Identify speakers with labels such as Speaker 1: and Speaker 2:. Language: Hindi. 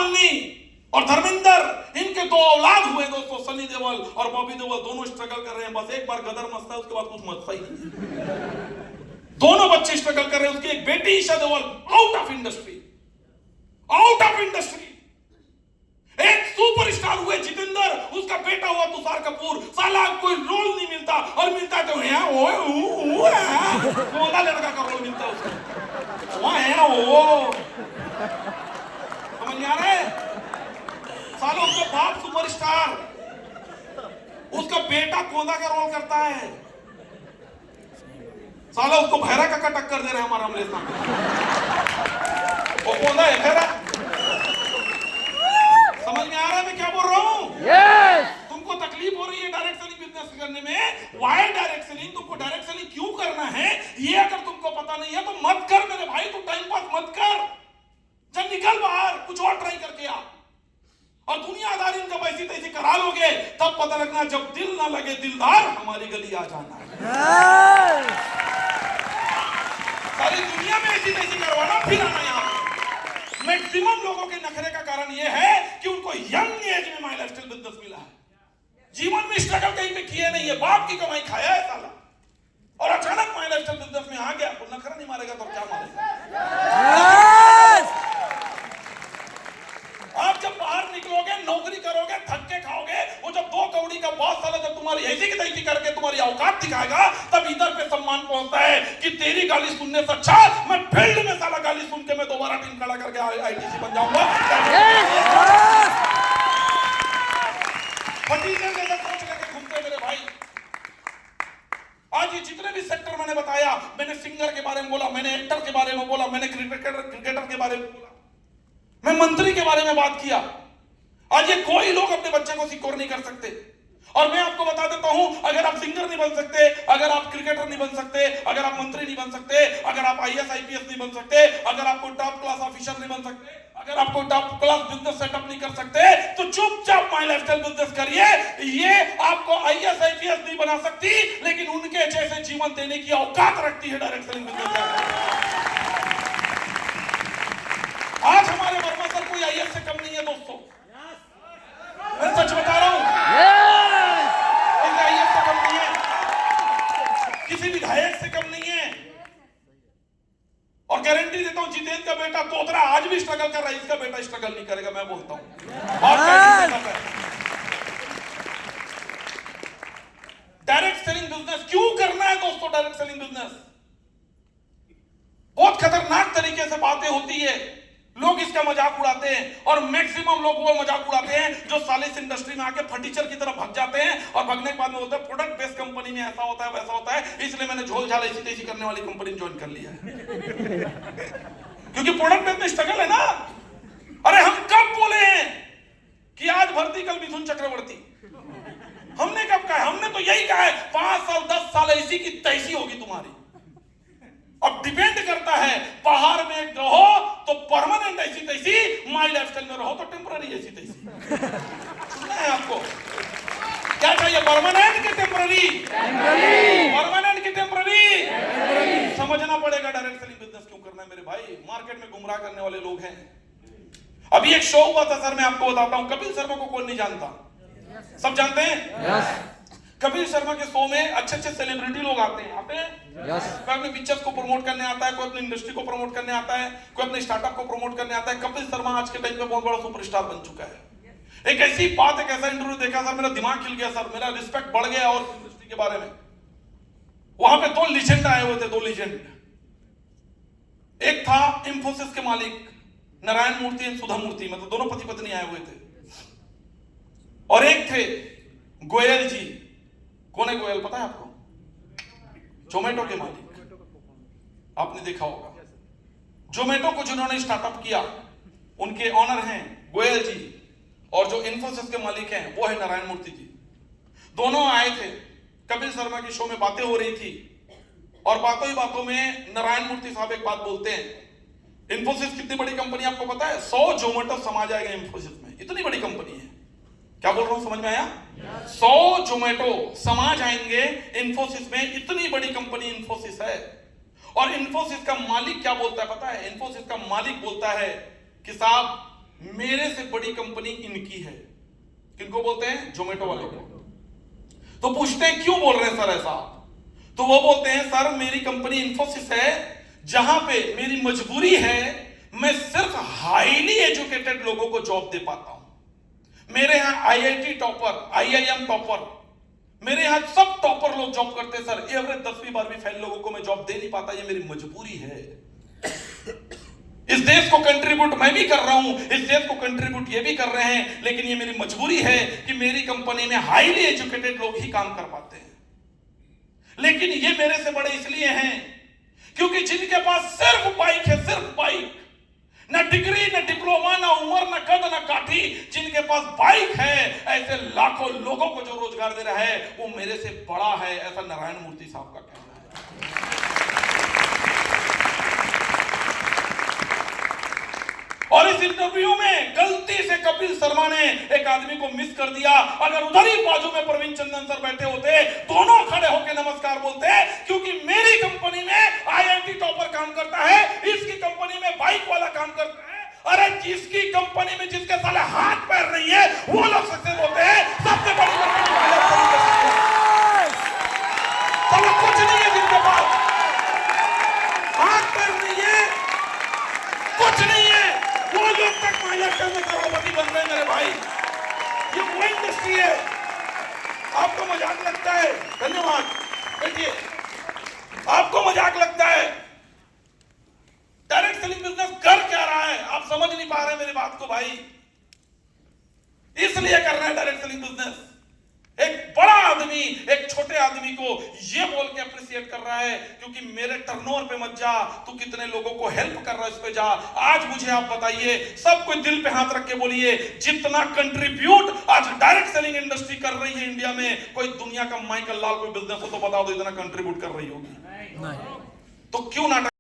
Speaker 1: शालिनी और धर्मेंद्र, इनके 2 औलाद हुए दोस्तों, सनी देओल और बॉबी देओल, दोनों स्ट्रगल कर रहे हैं। बस एक बार गदर मचता है, उसके बाद कुछ मचता ही नहीं। दोनों बच्चे स्ट्रगल कर रहे हैं। उसकी एक बेटी Esha Deol out of industry, out of industry. एक सुपरस्टार हुए जितेंद्र, उसका बेटा हुआ तुषार कपूर, साला कोई रोल नहीं मिलता, और मिलता तो है वो लड़का का रोल मिलता है उसको, वहां है वो, समझ में आ रहा है? सालों उसका बाप सुपरस्टार, उसका बेटा कोंदा का रोल करता है। साला उसको भैरा का टक्कर दे रहे हैं हमारा अमलेश नाम, वो कोंदा है भैरा। समझ में आ रहा है मैं क्या बोल रहा हूं? तुमको तकलीफ हो रही है डायरेक्ट सेलिंग बिजनेस करने में। Why direct selling? तुमको डायरेक्ट सेलिंग क्यों करना है, ये अगर तुमको पता नहीं है तो मत कर मेरे भाई। तू टाइम पास मत कर, जब निकल बाहर, कुछ और ट्राई करके आ। और दुनियादारी इनका वैसी तैसी करा लोगे, तब पता लगना जब दिल ना लगे दिलदार, हमारी गली आ जाना। सारी दुनिया में ऐसी तैसी करवाना, फिर आना यहाँ। मैक्सिमम लोगों के नखरे का कारण यह है कि उनको यंग एज में माई लाइफस्टाइल बिजनेस मिला है, जीवन में स्ट्रगल कहीं पे किए नहीं है, बाप की कमाई खाया है साला, और अचानक माई लाइफस्टाइल बिजनेस में आ गया। तो नखरा नहीं मारेगा तो क्या मारेगा? आप जब बाहर निकलोगे, नौकरी करोगे, धक्के खाओगे, वो जब 2 कौड़ी का बॉस साला जब तुम्हारी ऐसी की तैसी करके तुम्हारी औकात दिखाएगा, तब इधर पे सम्मान पहुंचता है कि तेरी गाली सुनने से अच्छा मैं फील्ड में साला गाली सुन के मैं दोबारा टीम खड़ा करके आईटीसी बन जाऊंगा। फटीचर जैसा सोच लेके घूमते मेरे भाई। आज ये जितने भी सेक्टर मैंने बताया, मैंने सिंगर के बारे में बोला, मैंने एक्टर के बारे में बोला, मैंने क्रिकेटर के बारे में बोला, मैं मंत्री के बारे में बात किया। आज ये कोई लोग अपने बच्चे को सिक्योर नहीं कर सकते। और मैं आपको बता देता हूं, अगर आप सिंगर नहीं बन सकते, अगर आप क्रिकेटर नहीं बन सकते, अगर आप मंत्री नहीं बन सकते, अगर आप आईएएस आईपीएस नहीं बन सकते, अगर आप कोई टॉप क्लास ऑफिसर नहीं बन सकते, अगर आप कोई टॉप क्लास बिजनेस सेटअप नहीं कर सकते, तो चुपचाप माई लाइफस्टाइल बिजनेस करिए। ये आपको आईएएस आईपीएस नहीं बना सकती, लेकिन उनके जैसे जीवन देने की औकात रखती है डायरेक्ट सेलिंग बिजनेस। आज हमारे वर्मा सर कोई आईएएस से कम नहीं है दोस्तों, मैं सच बता रहा हूं। आईएएस से कम नहीं है, किसी विधायक से कम नहीं है। और गारंटी देता हूं, जितेंद्र का बेटा तोतरा आज भी स्ट्रगल कर रहा है, इसका बेटा स्ट्रगल नहीं करेगा, मैं बोलता हूं। डायरेक्ट सेलिंग बिजनेस क्यों करना है दोस्तों? डायरेक्ट सेलिंग बिजनेस बहुत खतरनाक तरीके से बातें होती है, लोग इसका मजाक उड़ाते हैं, और मैक्सिमम लोग वो मजाक उड़ाते हैं जो साले इस इंडस्ट्री में आके फटीचर की तरफ भाग जाते हैं, और भागने के बाद में होता है प्रोडक्ट बेस्ड कंपनी में ऐसा होता है वैसा होता है, इसलिए मैंने झोल झाल ऐसी तैसी करने वाली कंपनी ज्वाइन कर लिया है। क्योंकि प्रोडक्ट बेस्ड में स्ट्रगल है ना। अरे हम कब बोले हैं कि आज भर्ती कल मिथुन चक्रवर्ती? हमने कब कहा? हमने तो यही कहा है 5 साल 10 साल ऐसी की तैसी होगी तुम्हारी। अब डिपेंड करता है, बाहर में रहो तो परमानेंट ऐसी तैसी, माई लाइफस्टाइल में रहो तो टेम्पररी ऐसी तैसी। सुनना है आपको? क्या चाहिए, परमानेंट की टेम्पररी? परमानेंट की टेम्पररी। समझना पड़ेगा डायरेक्ट सेलिंग बिजनेस क्यों करना है मेरे भाई। मार्केट में गुमराह करने वाले लोग हैं। अभी एक शो हुआ था सर, मैं आपको बताता हूं, कपिल शर्मा को कौन नहीं जानता? सब जानते हैं। कपिल शर्मा के शो में अच्छे अच्छे सेलिब्रिटी लोग आते हैं। कोई अपने पिक्चर्स को प्रमोट करने आता है, कोई अपनी इंडस्ट्री को प्रमोट करने आता है, कोई अपने स्टार्टअप को प्रमोट करने आता है। कपिल शर्मा आज के टाइम पे बहुत बड़ा सुपरस्टार बन चुका है। एक ऐसी बात, एक ऐसा इंटरव्यू देखा सर, मेरा दिमाग खिल गया सर, मेरा रिस्पेक्ट बढ़ गया और इंडस्ट्री के बारे में। वहां पे 2 लीजेंड आए हुए थे, 2 लीजेंड। एक था इंफोसिस के मालिक नारायण मूर्ति और सुधा मूर्ति, मतलब दोनों पति पत्नी आए हुए थे। और एक थे गोयल जी। कौन है गोयल, पता है आपको? जोमेटो के मालिक, आपने देखा होगा। जोमेटो को जिन्होंने स्टार्टअप किया उनके ऑनर हैं गोयल जी, और जो इन्फोसिस के मालिक हैं वो है नारायण मूर्ति जी। दोनों आए थे, कपिल शर्मा की शो में बातें हो रही थी, और बातों ही बातों में नारायण मूर्ति साहब एक बात बोलते हैं, इन्फोसिस कितनी बड़ी कंपनी आपको पता है? 100 जोमेटो समा जाएगा इन्फोसिस में, इतनी बड़ी कंपनी है। क्या बोल रहा हूं, समझ में आया? 100 जोमेटो समा जाएंगे इन्फोसिस में, इतनी बड़ी कंपनी इन्फोसिस है। और इन्फोसिस का मालिक क्या बोलता है पता है? इन्फोसिस का मालिक बोलता है कि साहब मेरे से बड़ी कंपनी इनकी है। किनको बोलते हैं? जोमेटो वाले को। तो पूछते हैं क्यों बोल रहे हैं सर ऐसा? तो वो बोलते हैं सर मेरी कंपनी इन्फोसिस है, जहां पे मेरी मजबूरी है मैं सिर्फ हाईली एजुकेटेड लोगों को जॉब दे पाता हूं। मेरे यहां आईआईटी टॉपर, आईआईएम टॉपर, मेरे यहां सब टॉपर लोग जॉब करते हैं सर, एवरेज 10वीं 12वीं फेल लोगों को मैं जॉब दे नहीं पाता, ये मेरी मजबूरी है। इस देश को कंट्रीब्यूट मैं भी कर रहा हूं, इस देश को कंट्रीब्यूट ये भी कर रहे हैं, लेकिन ये मेरी मजबूरी है कि मेरी कंपनी में हाईली एजुकेटेड लोग ही काम कर पाते हैं। लेकिन ये मेरे से बड़े इसलिए हैं क्योंकि जिनके पास सिर्फ बाइक है, सिर्फ बाइक, ना डिग्री, ना डिप्लोमा, ना उम्र, ना कद, ना काठी, जिनके पास बाइक है, ऐसे लाखों लोगों को जो रोजगार दे रहा है वो मेरे से बड़ा है, ऐसा नारायण मूर्ति साहब का कहना है। और इस इंटरव्यू में गलती से कपिल शर्मा ने एक आदमी को मिस कर दिया। अगर उधर ही बाजू में प्रवीण चंद्रन सर बैठे होते, दोनों खड़े होकर नमस्कार बोलते, क्योंकि मेरी कंपनी में आईआईटी टॉपर काम करता है, इसकी कंपनी में बाइक वाला काम करता है। अरे जिसकी कंपनी में जिसके साले हाथ पैर नहीं है वो लोग सक्सेस होते हैं। सबसे बड़ी कंपनी कुछ नहीं है, जिनके पास हाथ पैर नहीं है, कुछ नहीं है, वो लोग तक महाराष्ट्र में करोड़पति बन रहे हैं मेरे भाई। ये वो इंडस्ट्री है। आपको मजाक लगता है? धन्यवाद। देखिए, आपको मजाक लगता है। डायरेक्ट सेलिंग बिजनेस कर क्या रहा है? आप समझ नहीं पा रहे मेरी बात को भाई। इसलिए कर रहे हैं डायरेक्ट सेलिंग बिजनेस। एक बड़ा आदमी एक छोटे आदमी को ये बोल के अप्रिशिएट कर रहा है क्योंकि मेरे टर्नओवर पे मत जा, तू कितने लोगों को हेल्प कर रहा है इस पे जा। आज मुझे आप बताइए, सब कोई दिल पे हाथ रख के बोलिए, जितना कंट्रीब्यूट आज डायरेक्ट सेलिंग इंडस्ट्री कर रही है इंडिया में, कोई दुनिया का माइकल लाल कोई बिजनेस हो तो बता दो इतना कंट्रीब्यूट कर रही होगी? नहीं। तो क्यों नाटक